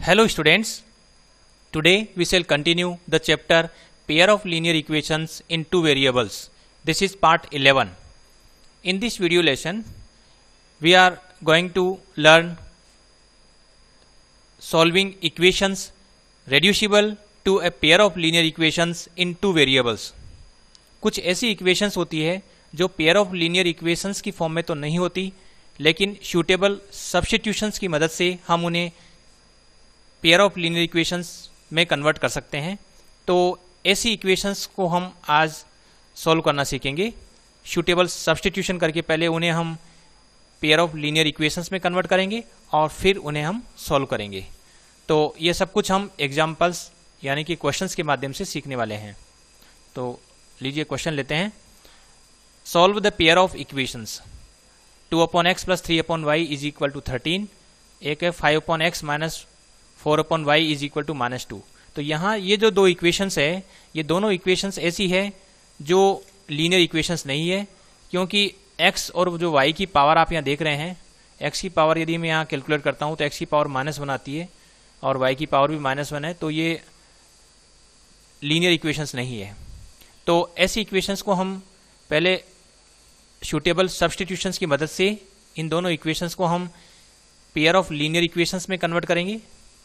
Hello students, today we shall continue the chapter pair of linear equations in two variables. This is part 11. In this video lesson, we are going to learn solving equations reducible to a pair of linear equations in two variables. कुछ ऐसी equations होती है जो pair of linear equations की form में तो नहीं होती, लेकिन suitable substitutions की मदद से हम उन्हें पेयर ऑफ लीनियर इक्वेशंस में कन्वर्ट कर सकते हैं। तो ऐसी इक्वेशंस को हम आज सॉल्व करना सीखेंगे। सूटेबल सब्स्टिट्यूशन करके पहले उन्हें हम पेयर ऑफ लीनियर इक्वेशंस में कन्वर्ट करेंगे और फिर उन्हें हम सॉल्व करेंगे। तो ये सब कुछ हम एग्जाम्पल्स यानी कि क्वेश्चंस के माध्यम से सीखने वाले हैं। तो लीजिए क्वेश्चन लेते हैं। Solve the pair of equations 2/x + 3/y is equal to 13। एक है 5/x minus 4/y is equal to -2। तो यहाँ ये जो दो इक्वेशंस है, ये दोनों इक्वेशंस ऐसी है जो लीनियर इक्वेशंस नहीं है, क्योंकि x और जो y की पावर आप यहाँ देख रहे हैं, x की पावर यदि मैं यहाँ कैलकुलेट करता हूँ तो x की पावर -1 आती है और y की पावर भी -1 है। तो ये लीनियर इक्वेशंस नहीं है। तो ऐसी इक्वेशंस को हम पहले सूटेबल सब्स्टिट्यूशंस की मदद से इन दोनों इक्वेशंस को हम पेयर ऑफ लीनियर इक्वेशंस में कन्वर्ट करेंगे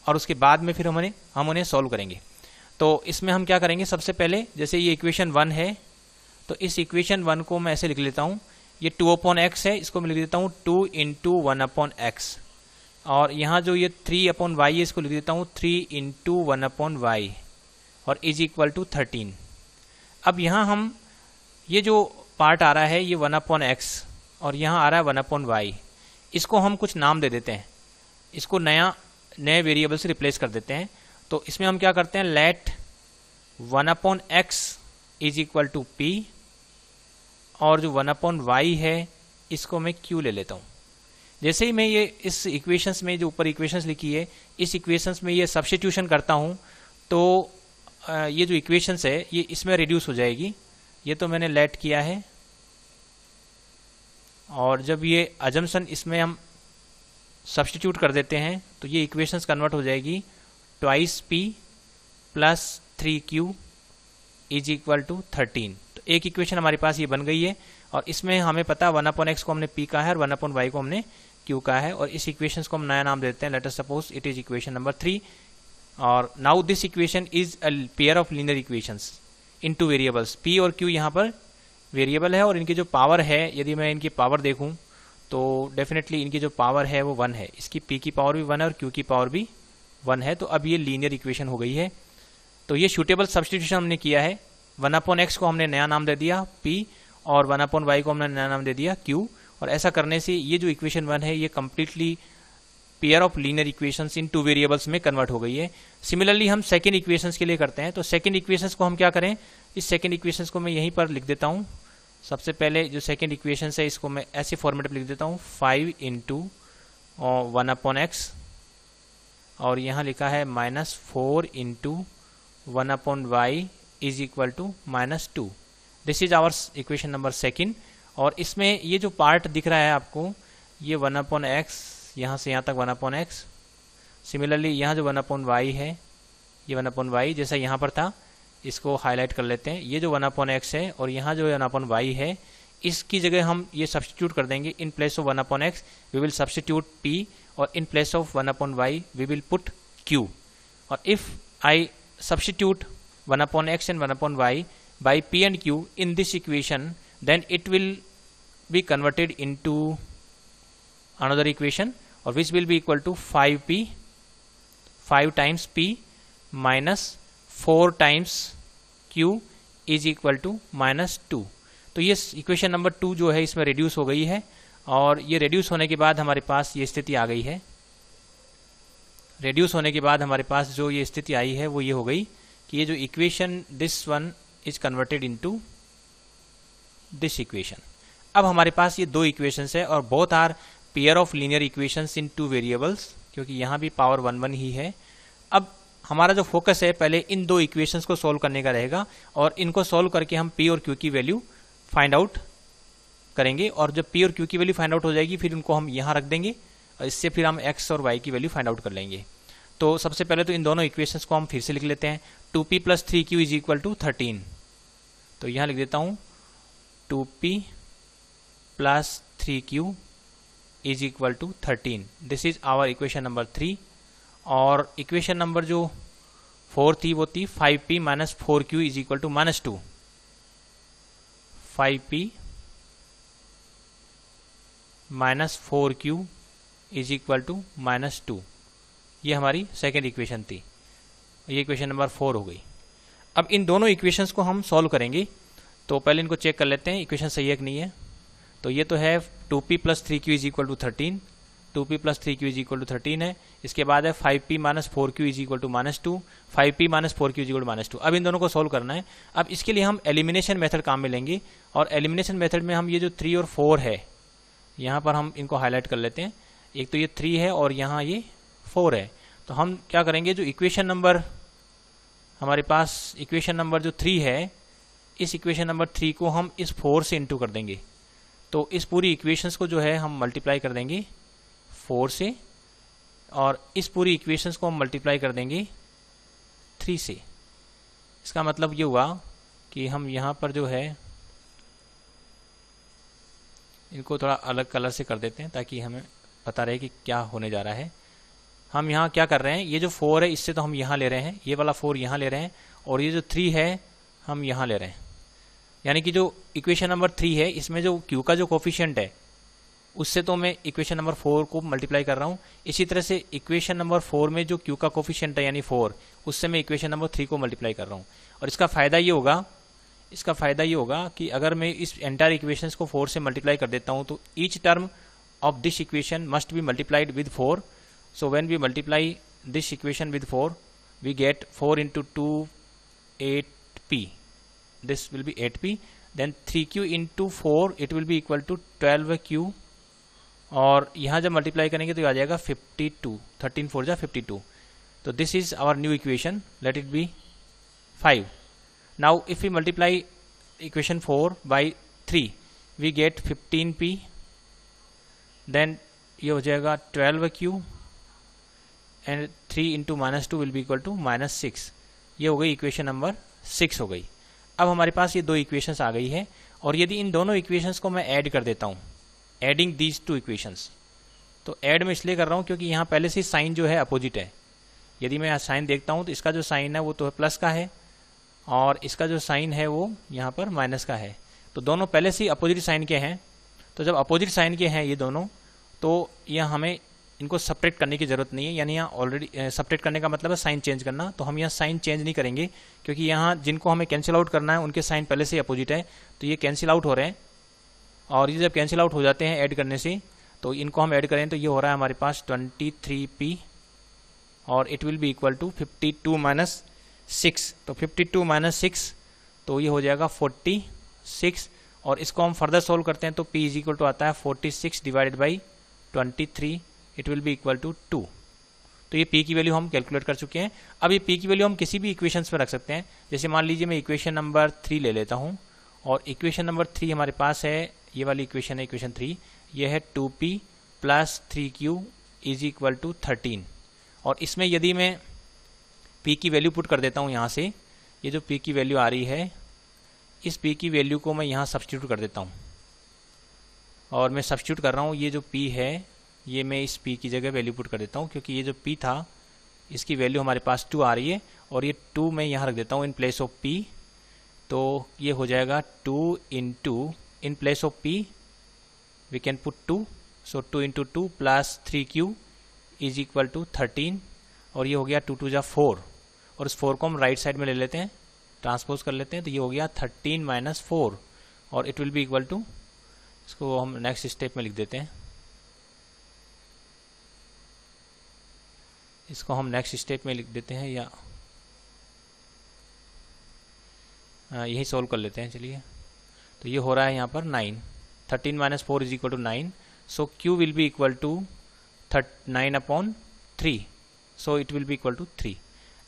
और उसके बाद में फिर हम उन्हें सॉल्व करेंगे। तो इसमें हम क्या करेंगे, सबसे पहले जैसे ये इक्वेशन 1 है, तो इस इक्वेशन 1 को मैं ऐसे लिख लेता हूँ। ये 2/x है, इसको मैं लिख देता हूँ 2 × 1/x। और यहाँ जो ये 3/y है, इसको लिख देता हूँ 3 × 1/y और इज इक्वल टू 13। अब यहाँ हम ये जो पार्ट आ रहा है ये 1/x और यहाँ आ रहा है 1/y, इसको हम कुछ नाम दे देते हैं, इसको नए वेरिएबल से रिप्लेस कर देते हैं। तो इसमें हम क्या करते हैं, let 1/x is equal to p और जो 1/y है इसको मैं q ले लेता हूँ। जैसे ही मैं ये इस इक्वेशंस में जो ऊपर इक्वेशंस लिखी है, इस इक्वेशंस में ये सब्स्टिट्यूशन करता हूँ तो ये जो इक्वेशंस है ये इसमें रिड्यूस हो जाएगी। ये तो मैंने लेट किया है और जब ये अजम्पशन इसमें हम सब्स्टिट्यूट कर देते हैं तो ये इक्वेशंस कन्वर्ट हो जाएगी 2p + 3q is equal to 13। तो एक इक्वेशन हमारे पास ये बन गई है और इसमें हमें पता 1/x को हमने p कहा है और 1/y को हमने q कहा है। और इस इक्वेशंस को हम नया नाम देते हैं, let us suppose it is equation number 3। और now this equation is a pair of linear equations in two variables. p और q यहाँ पर वेरिएबल है और इनकी जो पावर है, यदि मैं इनकी पावर देखूँ तो डेफिनेटली इनकी जो पावर है वो 1 है। इसकी p की पावर भी 1 है और q की पावर भी 1 है। तो अब ये लीनियर इक्वेशन हो गई है। तो ये सूटेबल सब्स्टिट्यूशन हमने किया है। 1/x को हमने नया नाम दे दिया p और 1/y को हमने नया नाम दे दिया q। और ऐसा करने से ये जो इक्वेशन 1 है ये completely pair of linear equations in two variables में कन्वर्ट हो गई है। सिमिलरली हम सेकेंड इक्वेशंस के लिए करते हैं। तो सेकेंड इक्वेशंस को हम क्या करें, इस सेकेंड इक्वेशंस को मैं यहीं पर लिख देता हूँ। सबसे पहले जो सेकेंड इक्वेशन है इसको मैं ऐसे फॉर्मेट में लिख देता हूँ 5 × 1/x और यहाँ लिखा है -4 × 1/y is equal to -2। This is our equation number second. और इसमें ये जो पार्ट दिख रहा है आपको, ये 1/x, यहाँ से यहाँ तक 1/x। सिमिलरली यहाँ जो 1/y है, ये 1/y जैसा यहाँ पर था, इसको हाईलाइट कर लेते हैं। ये जो 1/x है और यहाँ जो 1/y है, इसकी जगह हम ये सब्स्टिट्यूट कर देंगे। In place of 1/x we will substitute p और in place of 1/y we will put q। और if I substitute 1/x and 1/y by p and q in this equation, then it will be converted into another equation और which will be equal to 5 times p minus 4 times q is equal to -2। तो ये equation number 2 जो है इसमें reduce हो गई है और ये रिड्यूस होने के बाद हमारे पास ये स्थिति आ गई है। रिड्यूस होने के बाद हमारे पास जो ये स्थिति आई है वो ये हो गई कि ये जो equation this one is converted into this equation. अब हमारे पास ये दो इक्वेशंस है और both are pair of linear equations in two variables, क्योंकि यहाँ भी पावर 1 ही है। अब हमारा जो फोकस है पहले इन दो इक्वेशंस को सॉल्व करने का रहेगा और इनको सॉल्व करके हम p और q की वैल्यू फाइंड आउट करेंगे। और जब p और q की वैल्यू फाइंड आउट हो जाएगी फिर उनको हम यहाँ रख देंगे और इससे फिर हम x और y की वैल्यू फाइंड आउट कर लेंगे। तो सबसे पहले तो इन दोनों इक्वेशंस को हम फिर से लिख लेते हैं। 2p plus 3q is equal to 13। तो यहाँ लिख देता हूँ 2p plus 3q is equal to 13। This is our equation number 3। और इक्वेशन नंबर जो 4 थी वो थी 5p minus 4q is equal to -2। 5p minus 4q is equal to -2। ये हमारी सेकेंड इक्वेशन थी। ये इक्वेशन नंबर 4 हो गई। अब इन दोनों इक्वेशंस को हम सॉल्व करेंगे। तो पहले इनको चेक कर लेते हैं इक्वेशन सही है कि नहीं है। तो ये तो है 2p plus 3q is equal to 13। 2p plus 3q is equal to 13 है। इसके बाद है 5p minus 4q is equal to -2। 5p minus 4q is equal to -2। अब इन दोनों को सॉल्व करना है। अब इसके लिए हम एलिमिनेशन मेथड काम में लेंगे। और एलिमिनेशन मेथड में हम ये जो 3 और 4 है यहाँ पर हम इनको हाईलाइट कर लेते हैं। एक तो ये 3 है और यहाँ ये 4 है। तो हम क्या करेंगे, जो इक्वेशन नंबर हमारे पास इक्वेशन नंबर जो 3 है, इस इक्वेशन नंबर 3 को हम इस 4 से इंटू कर देंगे। तो इस पूरी इक्वेशंस को जो है हम मल्टीप्लाई कर देंगे 4 से, और इस पूरी इक्वेशंस को हम मल्टीप्लाई कर देंगे 3 से। इसका मतलब ये हुआ कि हम यहाँ पर जो है इनको थोड़ा अलग कलर से कर देते हैं ताकि हमें पता रहे कि क्या होने जा रहा है। हम यहाँ क्या कर रहे हैं, ये जो 4 है इससे तो हम यहाँ ले रहे हैं, ये वाला 4 यहाँ ले रहे हैं, और ये जो 3 है हम यहाँ ले रहे हैं। यानी कि जो इक्वेशन नंबर 3 है इसमें जो q का जो कोफिशिएंट है उससे तो मैं इक्वेशन नंबर 4 को मल्टीप्लाई कर रहा हूँ। इसी तरह से इक्वेशन नंबर 4 में जो q का कोफिशिएंट है यानी 4, उससे मैं इक्वेशन नंबर 3 को मल्टीप्लाई कर रहा हूँ। और इसका फ़ायदा ये होगा कि अगर मैं इस एंटायर इक्वेशंस को 4 से मल्टीप्लाई कर देता हूँ तो each term of this equation must be multiplied with 4। So when we multiply this equation with 4, we get 4 into 2, 8p. This will be 8p. Then 3q into 4, it will be equal to 12q. और यहाँ जब multiply करेंगे तो आ जाएगा 52. 13 4 जा 52. तो this is our new equation. Let it be 5. Now if we multiply equation 4 by 3, we get 15p. Then ये हो जाएगा 12q. And 3 into -2 will be equal to -6। ये हो गई इक्वेशन नंबर 6 हो गई। अब हमारे पास ये दो इक्वेशंस आ गई है। और यदि इन दोनों इक्वेशंस को मैं ऐड कर देता हूँ, एडिंग दीज 2 इक्वेशंस, तो ऐड मैं इसलिए कर रहा हूँ क्योंकि यहाँ पहले से साइन जो है अपोजिट है। यदि मैं यहाँ साइन देखता हूँ तो इसका जो साइन है वो तो प्लस का है और इसका जो साइन है वो यहाँ पर माइनस का है। तो दोनों पहले से ही अपोजिट साइन के हैं। तो जब अपोजिट साइन के हैं ये दोनों, तो यहाँ हमें इनको सेपरेट करने की ज़रूरत नहीं है। यानी यहाँ ऑलरेडी सेपरेट करने का मतलब है साइन चेंज करना। तो हम यहाँ साइन चेंज नहीं करेंगे क्योंकि यहाँ जिनको हमें कैंसिल आउट करना है उनके साइन पहले से अपोजिट है। तो ये कैंसिल आउट हो रहे हैं, और ये जब कैंसिल आउट हो जाते हैं ऐड करने से, तो इनको हम ऐड करें तो ये हो रहा है हमारे पास 23p, और it will be equal to 52 minus 6। तो 52 माइनस 6 तो ये हो जाएगा 46। और इसको हम फर्दर सोल्व करते हैं तो p इज इक्वल टू आता है 46 divided by 23, it will be equal to 2। तो ये p की वैल्यू हम कैलकुलेट कर चुके हैं। अब ये p की वैल्यू हम किसी भी इक्वेशंस पर रख सकते हैं। जैसे मान लीजिए मैं इक्वेशन नंबर 3 ले लेता हूँ, और इक्वेशन नंबर 3 हमारे पास है, ये वाली इक्वेशन है इक्वेशन 3, ये है 2p plus 3q is equal to 13। और इसमें यदि मैं p की वैल्यू पुट कर देता हूँ यहाँ से, ये जो p की वैल्यू आ रही है, इस p की वैल्यू को मैं यहाँ सब्स्टिट्यूट कर देता हूँ। और मैं सब्स्टिट्यूट कर रहा हूँ, ये जो p है ये मैं इस p की जगह वैल्यू पुट कर देता हूँ, क्योंकि ये जो p था इसकी वैल्यू हमारे पास 2 आ रही है, और ये 2 मैं यहाँ रख देता हूँ इन प्लेस ऑफ p। तो ये हो जाएगा 2 into, in place of p we can put 2, so 2 into 2 plus 3q is equal to 13, और ये हो गया 2 2 जा 4, और इस 4 को हम राइट साइड में ले लेते हैं, ट्रांसपोज कर लेते हैं, तो ये हो गया 13 माइनस 4, और it will be equal to, इसको हम नेक्स्ट स्टेप में लिख देते हैं, इसको हम नेक्स्ट स्टेप में लिख देते हैं, या यही सोल्व कर लेते हैं। चलिए, तो ये हो रहा है यहाँ पर 9, 13 minus 4 is equal to 9, so q will be equal to 9/3, so it will be equal to 3।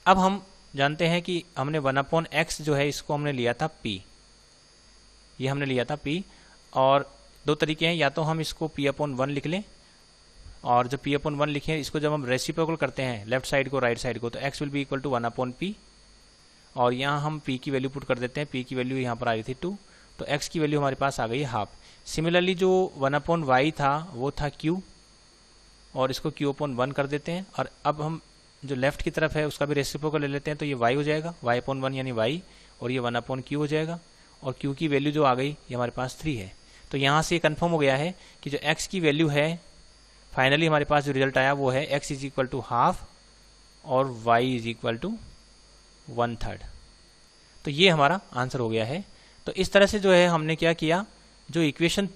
अब हम जानते हैं कि हमने 1/x जो है इसको हमने लिया था p, ये हमने लिया था p, और दो तरीके हैं, या तो हम इसको p/1 लिख लें, और जब p अपॉन 1 लिखें, इसको जब हम रेसिप्रोकल करते हैं लेफ्ट साइड को राइट साइड को, तो x will be equal to 1 upon p, और यहाँ हम p की वैल्यू पुट कर देते हैं। p की वैल्यू यहाँ पर आ रही थी 2, तो x की वैल्यू हमारे पास आ गई हाफ। सिमिलरली जो 1 अपॉन y था वो था q, और इसको q अपॉन 1 कर देते हैं। और अब हम जो लेफ्ट की तरफ है उसका भी रेसिप्रोकल ले लेते हैं, तो ये y हो जाएगा, y अपॉन 1 यानी y, और ये 1 अपॉन q हो जाएगा, और q की वैल्यू जो आ गई ये हमारे पास 3 है। तो यहाँ से कंफर्म हो गया है कि जो x की वैल्यू है, फाइनली हमारे पास जो रिजल्ट आया वो है x is equal to half और y इज इक्वल टू 1/3। तो ये हमारा आंसर हो गया है। तो इस तरह से जो है हमने क्या किया, जो इक्वेशन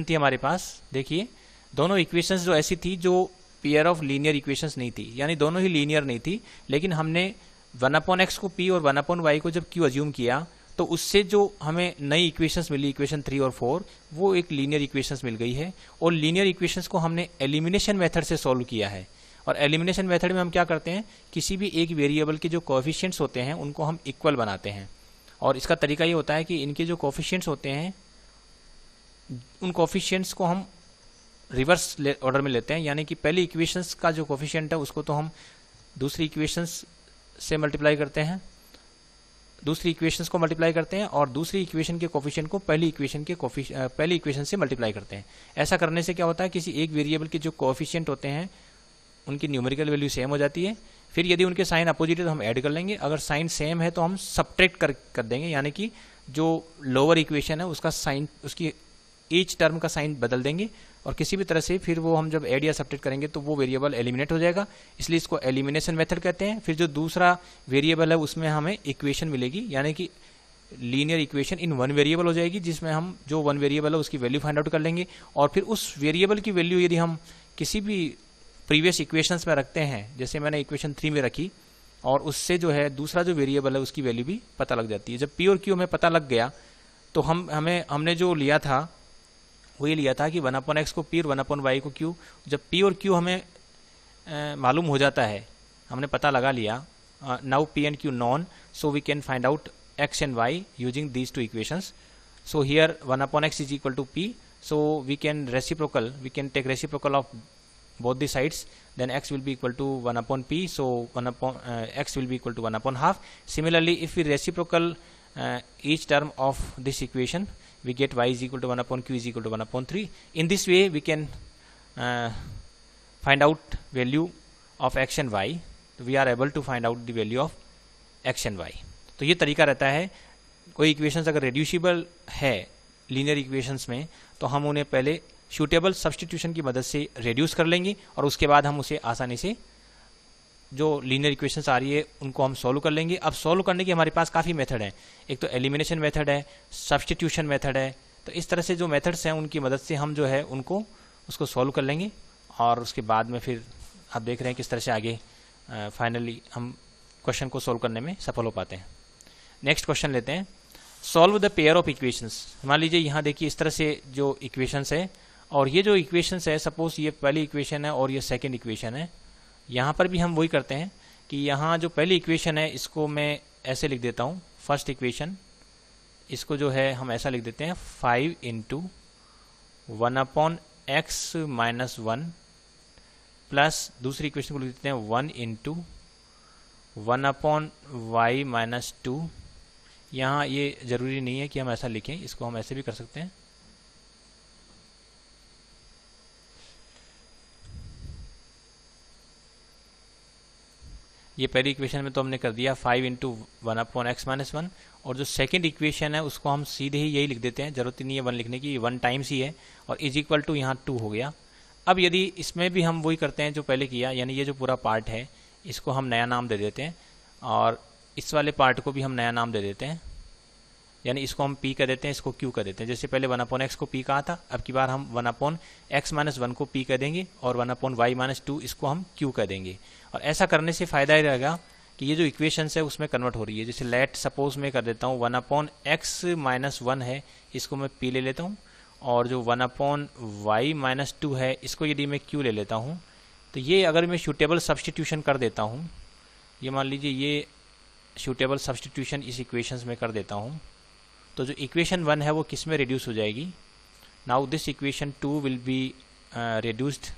थी हमारे पास, देखिए दोनों इक्वेशंस जो ऐसी थी जो पेयर ऑफ लीनियर इक्वेशंस नहीं थी, यानी दोनों ही लीनियर नहीं थी, लेकिन हमने 1 अपॉन एक्स को p और 1 अपॉन वाई को जब q अज्यूम किया, तो उससे जो हमें नई इक्वेशंस मिली, इक्वेशन 3 और 4, वो एक लीनियर इक्वेशंस मिल गई है। और लीनियर इक्वेशंस को हमने एलिमिनेशन मेथड से सॉल्व किया है। और एलिमिनेशन मेथड में हम क्या करते हैं, किसी भी एक वेरिएबल के जो कोएफिशिएंट्स होते हैं उनको हम इक्वल बनाते हैं। और इसका तरीका ये होता है कि इनके जो कोएफिशिएंट्स होते हैं उन कोएफिशिएंट्स को हम रिवर्स ऑर्डर में लेते हैं, यानी कि पहली इक्वेशंस का जो कोएफिशिएंट है उसको तो हम दूसरी इक्वेशंस से मल्टीप्लाई करते हैं, दूसरी इक्वेशंस को मल्टीप्लाई करते हैं, और दूसरी इक्वेशन के कोएफिशिएंट को पहली इक्वेशन से मल्टीप्लाई करते हैं। ऐसा करने से क्या होता है, किसी एक वेरिएबल के जो कोएफिशिएंट होते हैं उनकी न्यूमेरिकल वैल्यू सेम हो जाती है। फिर यदि उनके साइन अपोजिट है तो हम ऐड कर लेंगे, अगर साइन सेम है तो हम सब्ट्रैक्ट कर देंगे, यानी कि जो लोअर इक्वेशन है उसका साइन, उसकी ईच टर्म का साइन बदल देंगे, और किसी भी तरह से फिर वो हम जब ऐड या सब्ट्रैक्ट करेंगे तो वो वेरिएबल एलिमिनेट हो जाएगा, इसलिए इसको एलिमिनेशन मेथड कहते हैं। फिर जो दूसरा वेरिएबल है उसमें हमें इक्वेशन मिलेगी, यानी कि linear equation in one variable हो जाएगी, जिसमें हम जो वन वेरिएबल है उसकी वैल्यू फाइंड आउट कर लेंगे, और फिर उस वेरिएबल की वैल्यू यदि हम किसी भी प्रीवियस इक्वेशंस में रखते हैं, जैसे मैंने इक्वेशन 3 में रखी, और उससे जो है दूसरा जो वेरिएबल है उसकी वैल्यू भी पता लग जाती है। जब p और q हमें पता लग गया तो हमने जो लिया था वो ये लिया था कि 1 अपॉन एक्स को p और 1 अपॉन वाई को q। जब p और q हमें मालूम हो जाता है, हमने पता लगा लिया, now p and q known, so we can find out x and y using these two equations. So here 1 upon x is equal to p, so we can take reciprocal of both the sides, then x will be equal to 1 upon p, so 1 upon x will be equal to 1 upon half. Similarly, if we reciprocal each term of this equation, we get y is equal to 1 upon q is equal to 1 upon 3. In this way we can find out value of x and y. So we are able to find out the value of x and y. तो ये तरीका रहता है, कोई equations अगर reducible है linear equations में, तो हम उन्हें पहले सूटेबल सब्सटीट्यूशन की मदद से रेड्यूस कर लेंगे, और उसके बाद हम उसे आसानी से जो लीनियर इक्वेशंस आ रही है उनको हम सॉल्व कर लेंगे। अब सॉल्व करने की हमारे पास काफ़ी मेथड है, एक तो एलिमिनेशन मेथड है, सब्सटीट्यूशन मेथड है। तो इस तरह से जो मेथड्स हैं उनकी मदद से हम जो है उसको सॉल्व कर लेंगे, और उसके बाद में फिर आप देख रहे हैं किस तरह से आगे फाइनली हम क्वेश्चन को सॉल्व करने में सफल हो पाते हैं। नेक्स्ट क्वेश्चन लेते हैं, solve the pair of equations. मान लीजिए यहाँ देखिए इस तरह से जो इक्वेशंस है, और ये जो इक्वेशंस है, सपोज ये पहली इक्वेशन है और ये सेकंड इक्वेशन है। यहाँ पर भी हम वही करते हैं कि यहाँ जो पहली इक्वेशन है इसको मैं ऐसे लिख देता हूँ, फर्स्ट इक्वेशन, इसको जो है हम ऐसा लिख देते हैं 5 into 1 upon x minus 1, plus दूसरी इक्वेशन को लिख देते हैं 1 इंटू 1 अपॉन वाई माइनस 2। यहाँ ये ज़रूरी नहीं है कि हम ऐसा लिखें, इसको हम ऐसे भी कर सकते हैं। ये पहली इक्वेशन में तो हमने कर दिया 5 इंटू 1 अपॉन एक्स माइनस 1, और जो सेकंड इक्वेशन है उसको हम सीधे ही यही लिख देते हैं, जरूरत ही नहीं है 1 लिखने की, 1 टाइम्स ही है, और इज इक्वल टू यहाँ 2 हो गया। अब यदि इसमें भी हम वही करते हैं जो पहले किया, यानी ये जो पूरा पार्ट है इसको हम नया नाम दे देते हैं, और इस वाले पार्ट को भी हम नया नाम दे देते हैं, यानी इसको हम p कर देते हैं, इसको q कर देते हैं। जैसे पहले 1 अपॉन एक्स को p कहा था, अब की बार हम 1 अपॉन एक्स माइनस 1 को p कर देंगे, और 1 अपॉन वाई माइनस 2 इसको हम q कर देंगे। और ऐसा करने से फ़ायदा ही रहेगा कि ये जो इक्वेशंस है उसमें कन्वर्ट हो रही है। जैसे लेट सपोज मैं कर देता हूँ 1 अपॉन एक्स माइनस 1 है, इसको मैं p ले लेता हूँ, और जो 1 अपॉन वाई माइनस 2 है इसको यदि मैं q ले लेता हूँ, तो ये अगर मैं सूटेबल सब्सटीट्यूशन कर देता हूँ, ये मान लीजिए ये सूटेबल सब्सटीट्यूशन इस इक्वेशंस में कर देता हूँ, तो जो इक्वेशन 1 है वो किस में रिड्यूस हो जाएगी, now this equation 2 will B reduced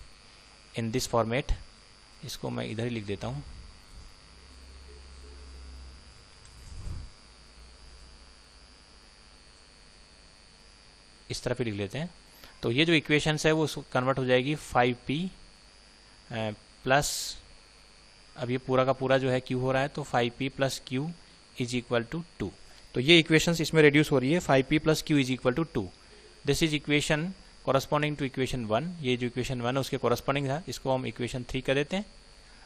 in this format. इसको मैं इधर ही लिख देता हूँ. इस तरफ ही लिख लेते हैं. तो ये जो इक्वेशन है वो कन्वर्ट हो जाएगी 5p प्लस, अब ये पूरा का पूरा जो है q हो रहा है, तो 5p plus q is equal to 2. तो ये इक्वेशंस इसमें रिड्यूस हो रही है. 5p plus q is equal to 2. This is equation corresponding to equation 1. ये जो इक्वेशन 1 है उसके कॉरस्पॉन्डिंग था, इसको हम इक्वेशन 3 कर देते हैं.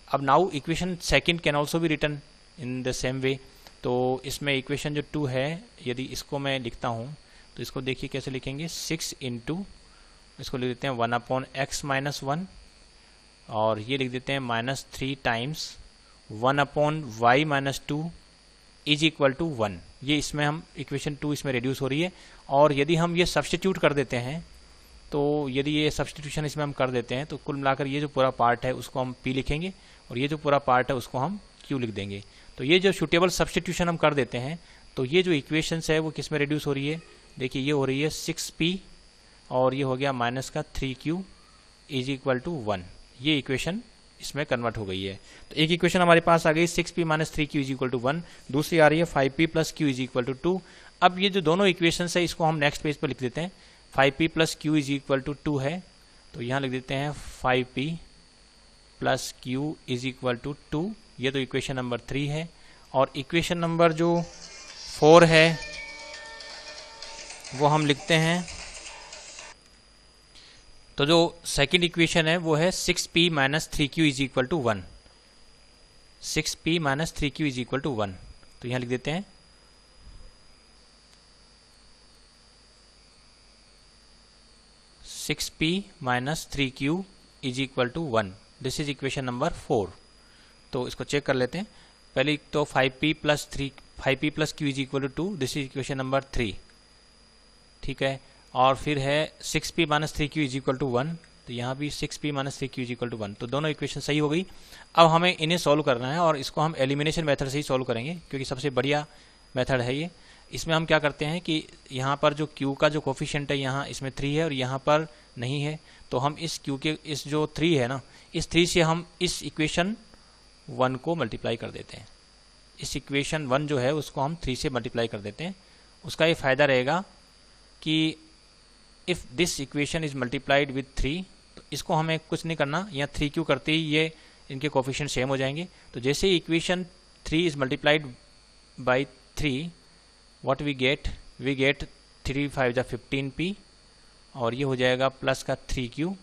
अब now equation second can also be written in the same way. तो इसमें इक्वेशन जो 2 है, यदि इसको मैं लिखता हूँ तो इसको देखिए कैसे लिखेंगे. 6 इंटू, इसको लिख देते हैं 1 अपॉन x माइनस 1, और ये लिख देते हैं minus 3 times 1 upon y minus 2 is equal to 1. ये इसमें हम इक्वेशन 2 इसमें रिड्यूस हो रही है. और यदि हम ये सब्स्टिट्यूट कर देते हैं, तो यदि ये सब्स्टिट्यूशन इसमें हम कर देते हैं, तो कुल मिलाकर ये जो पूरा पार्ट है उसको हम p लिखेंगे, और ये जो पूरा पार्ट है उसको हम q लिख देंगे. तो ये जो सूटेबल सब्स्टिट्यूशन हम कर देते हैं, तो ये जो इक्वेशंस है वो किस में रिड्यूस हो रही है. देखिए ये हो रही है 6p, और ये हो गया माइनस का 3q इज इक्वल टू 1. ये इक्वेशन इसमें कन्वर्ट हो गई है. तो एक इक्वेशन हमारे पास आ गई 6p minus 3q is equal to 1. दूसरी आ रही है 5p plus q is equal to 2. अब ये जो दोनों इक्वेशन है इसको हम नेक्स्ट पेज पर लिख देते हैं. 5p plus q is equal to 2 है, तो यहाँ लिख देते हैं 5p plus q is equal to 2. ये तो इक्वेशन नंबर 3 है. और इक्वेशन नंबर जो 4 है वो हम लिखते हैं. तो जो सेकंड इक्वेशन है वो है 6p minus 3q is equal to 1. 6p minus 3q is equal to 1. तो यहाँ लिख देते हैं 6p minus 3q is equal to 1. This is equation number 4. तो इसको चेक कर लेते हैं. पहले तो 5p plus q is equal to 2. This is equation number 3. ठीक है. और फिर है 6p minus 3q is equal to 1. तो यहाँ भी 6p minus 3q is equal to 1. तो दोनों इक्वेशन सही हो गई. अब हमें इन्हें सॉल्व करना है, और इसको हम एलिमिनेशन मेथड से ही सॉल्व करेंगे, क्योंकि सबसे बढ़िया मेथड है ये. इसमें हम क्या करते हैं कि यहाँ पर जो q का जो कोफिशिएंट है यहाँ इसमें 3 है और यहाँ पर नहीं है, तो हम इस q के इस जो 3 है ना, इस 3 से हम इस इक्वेशन 1 को मल्टीप्लाई कर देते हैं. इस इक्वेशन 1 जो है उसको हम 3 से मल्टीप्लाई कर देते हैं. उसका ये फ़ायदा रहेगा कि if this equation is multiplied with 3, तो इसको हमें कुछ नहीं करना, यहाँ 3q करते ही ये इनके कोफिशिएंट सेम हो जाएंगे. तो जैसे equation 3 is multiplied by 3, what we get 3 5 जा 15p, और ये हो जाएगा प्लस का 3q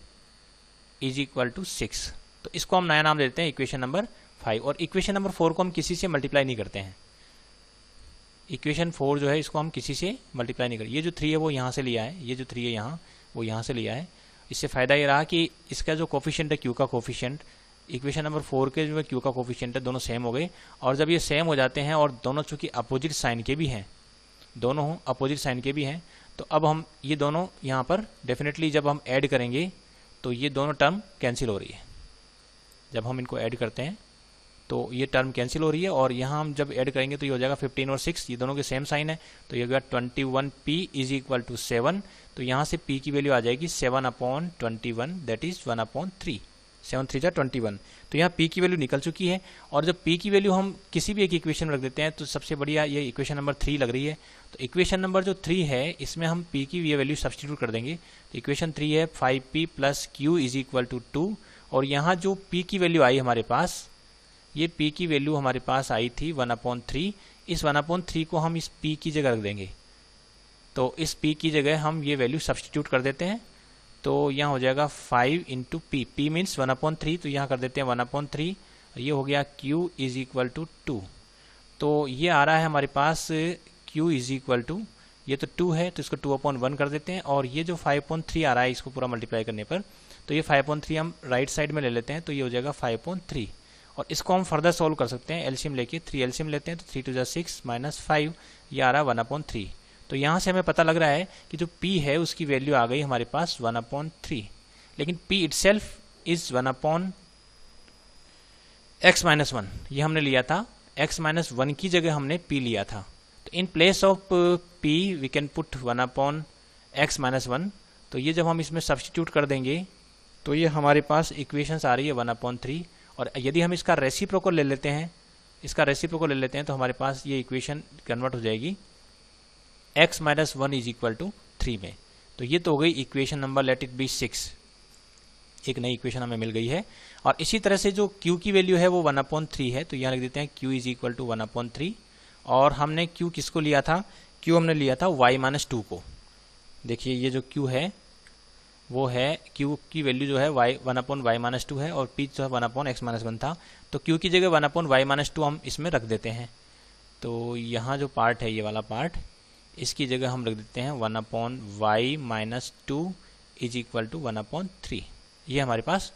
इज इक्वल टू 6. तो इसको हम नया नाम देते हैं इक्वेशन नंबर 5. और इक्वेशन नंबर 4 को हम किसी से मल्टीप्लाई नहीं करते हैं. इक्वेशन 4 जो है इसको हम किसी से मल्टीप्लाई नहीं करते. ये जो 3 है वो यहाँ से लिया है, ये जो 3 है यहाँ वो यहाँ से लिया है. इससे फ़ायदा ये रहा कि इसका जो कोफिशिएंट है q का कोफिशिएंट, इक्वेशन नंबर 4 के जो q का कोफिशिएंट है, दोनों सेम हो गए. और जब ये सेम हो जाते हैं और दोनों चूँकि अपोजिट साइन के भी हैं, दोनों अपोजिट साइन के भी हैं, तो अब हम ये दोनों यहाँ पर डेफिनेटली जब हम ऐड करेंगे तो ये दोनों टर्म कैंसिल हो रही है. जब हम इनको ऐड करते हैं तो ये टर्म कैंसिल हो रही है, और यहाँ हम जब ऐड करेंगे तो ये हो जाएगा 15 और 6, ये दोनों के सेम साइन है, तो ये होगा 21p इज इक्वल टू 7. तो यहाँ से p की वैल्यू आ जाएगी 7 अपॉन 21, दैट इज 1 अपॉन 3. 7 3 जा 21. तो यहाँ p की वैल्यू निकल चुकी है. और जब p की वैल्यू हम किसी भी एक इक्वेशन में रख देते हैं तो सबसे बढ़िया ये इक्वेशन नंबर 3 लग रही है. तो इक्वेशन नंबर जो 3 है इसमें हम p की ये वैल्यू सब्स्टिट्यूट कर देंगे. तो इक्वेशन 3 है 5p plus q is equal to 2, और यहाँ जो p की वैल्यू आई हमारे पास, ये p की वैल्यू हमारे पास आई थी 1/3. इस 1/3 को हम इस p की जगह रख देंगे. तो इस p की जगह हम ये वैल्यू सब्स्टिट्यूट कर देते हैं. तो यहाँ हो जाएगा 5 इंटू p. p मीन्स 1/3, तो यहाँ कर देते हैं 1/3. ये हो गया q इज इक्वल टू 2. तो ये आ रहा है हमारे पास q इज इक्वल टू, ये तो 2 है तो इसको 2/1 कर देते हैं. और ये जो 5/3 आ रहा है इसको पूरा मल्टीप्लाई करने पर, तो ये 5/3 हम राइट साइड में ले लेते हैं, तो ये हो जाएगा 5/3. और इसको हम फर्दर सॉल्व कर सकते हैं एलसीएम लेके. 3 एलसीएम लेते हैं तो 3 2 6 माइनस 5, ये आ रहा है 1/3. तो यहाँ से हमें पता लग रहा है कि जो p है उसकी वैल्यू आ गई हमारे पास 1/3. लेकिन p itself is 1/x minus 1, ये हमने लिया था. x माइनस 1 की जगह हमने p लिया था. तो in place of p we can put 1/x minus 1. तो ये जब हम इसमें सब्स्टिट्यूट कर देंगे तो ये हमारे पास इक्वेशंस आ रही है 1/3, और यदि हम इसका रेसिप्रोकल ले लेते हैं तो हमारे पास ये इक्वेशन कन्वर्ट हो जाएगी x - 1 = 3 में। तो ये तो हो गई equation number let it be 6, एक नई इक्वेशन हमें मिल गई है। और इसी तरह से जो q की वैल्यू है वो 1/3 है, तो यहाँ लिख देते हैं q = 1/3। और हमने q किसको लिया था, q हमने लिया था y - 2 को। देखिए ये जो q है वो है, q की वैल्यू जो है 1/y - 2 है, और p जो है 1/x - 1 था। तो q की जगह 1/y - 2 हम इसमें रख देते हैं। तो यहाँ जो पार्ट है, ये वाला पार्ट, इसकी जगह हम रख देते हैं 1/y - 2 = 1/3। ये हमारे पास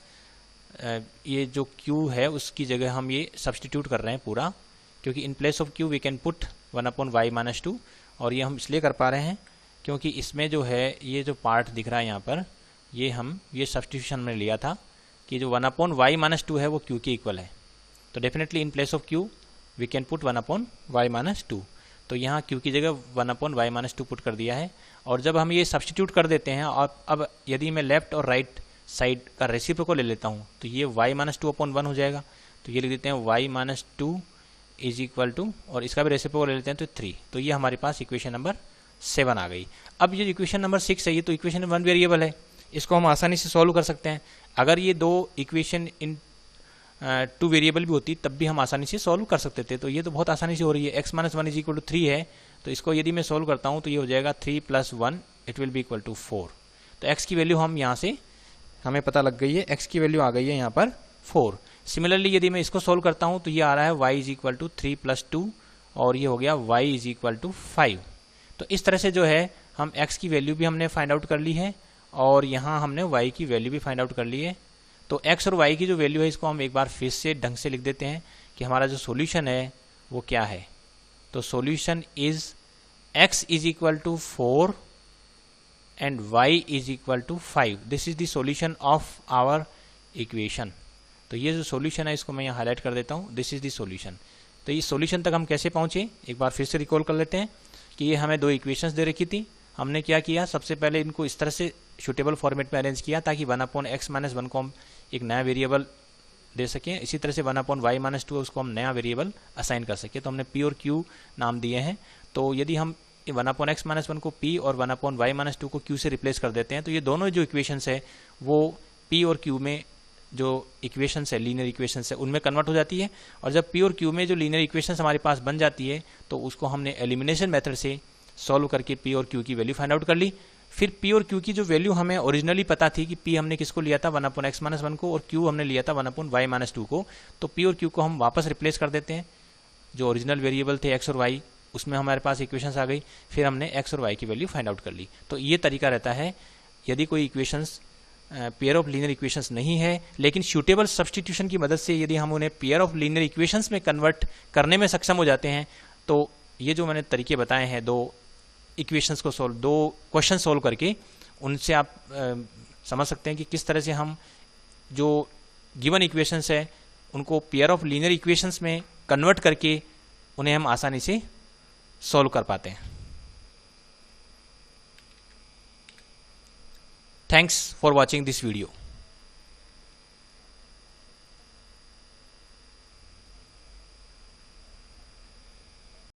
ये जो q है उसकी जगह हम ये सब्स्टिट्यूट कर रहे हैं पूरा, क्योंकि in place of q we can put 1/y - 2। और ये हम इसलिए कर पा रहे हैं क्योंकि इसमें जो है ये जो पार्ट दिख रहा है यहाँ पर, ये सब्स्टिट्यूशन में लिया था कि जो 1/y - 2 है वो q के इक्वल है। तो definitely in place of q we can put 1/y - 2। तो यहाँ q की जगह 1/y - 2 पुट कर दिया है। और जब हम ये सब्स्टिट्यूट कर देते हैं, और अब यदि मैं लेफ्ट और राइट साइड का रेसिप्रोकल ले लेता हूँ तो ये y - 2/1 हो जाएगा। तो ये लिख देते हैं y - 2 = और इसका भी रेसिप्रोकल ले लेते हैं तो 3। तो ये हमारे पास इक्वेशन नंबर 7 आ गई। अब ये इक्वेशन नंबर 6 है, ये तो इक्वेशन 1 वेरिएबल है, इसको हम आसानी से सॉल्व कर सकते हैं। अगर ये दो इक्वेशन इन 2 वेरिएबल भी होती तब भी हम आसानी से सॉल्व कर सकते थे। तो ये तो बहुत आसानी से हो रही है। x - 1 = 3 है, तो इसको यदि मैं सॉल्व करता हूँ तो ये हो जाएगा 3 + 1 इट विल बी = 4। तो x की वैल्यू हम यहाँ से हमें पता लग गई है, x की वैल्यू आ गई है यहाँ पर 4। सिमिलरली यदि मैं इसको सॉल्व करता हूँ तो ये आ रहा है y = 3 + 2, और ये हो गया y = 5। तो इस तरह से जो है हम x की वैल्यू भी हमने फाइंड आउट कर ली है, और यहाँ हमने y की वैल्यू भी फाइंड आउट कर ली है। तो x और y की जो वैल्यू है इसको हम एक बार फिर से ढंग से लिख देते हैं कि हमारा जो सॉल्यूशन है वो क्या है। तो solution is x = 4 and y = 5। This is the solution of our equation. तो ये जो सॉल्यूशन है इसको मैं यहाँ हाईलाइट कर देता हूँ, दिस इज द सॉल्यूशन। तो इस सॉल्यूशन तक हम कैसे पहुँचे, एक बार फिर से रिकॉल कर लेते हैं कि ये हमें दो इक्वेशंस दे रखी थी। हमने क्या किया, सबसे पहले इनको इस तरह से सूटेबल फॉर्मेट में अरेंज किया ताकि 1/x - 1 को हम एक नया वेरिएबल दे सकें। इसी तरह से 1/y - 2 उसको हम नया वेरिएबल असाइन कर सकें। तो हमने p और q नाम दिए हैं। तो यदि हम 1/x - 1 को p और 1/y - 2 को q से रिप्लेस कर देते हैं तो ये दोनों जो इक्वेशंस है वो p और q में जो इक्वेशंस है, लीनियर इक्वेशंस है, उनमें कन्वर्ट हो जाती है। और जब p और q में जो लीनियर इक्वेशंस हमारे पास बन जाती है तो उसको हमने एलिमिनेशन मेथड से सॉल्व करके p और q की वैल्यू फाइंड आउट कर ली। फिर p और q की जो वैल्यू हमें ओरिजिनली पता थी कि p हमने किसको लिया था 1/x - 1 को, और q हमने लिया था 1/y - 2 को। तो p और q को हम वापस रिप्लेस कर देते हैं, जो ओरिजिनल वेरिएबल थे x और y उसमें हमारे पास इक्वेशंस आ गई। फिर हमने x और y की वैल्यू फाइंड आउट कर ली। तो ये तरीका रहता है यदि कोई equations pair of linear equations नहीं है, लेकिन सूटेबल सब्स्टिट्यूशन की मदद से यदि हम उन्हें पेयर ऑफ लीनियर इक्वेशंस में कन्वर्ट करने में सक्षम हो जाते हैं, तो ये जो मैंने तरीके बताए हैं, दो इक्वेशंस को सॉल्व, दो क्वेश्चन सॉल्व करके, उनसे आप समझ सकते हैं कि किस तरह से हम जो गिवन इक्वेशंस है उनको पेयर ऑफ लीनियर इक्वेशंस में कन्वर्ट करके उन्हें हम आसानी से सॉल्व कर पाते हैं। Thanks for watching this video.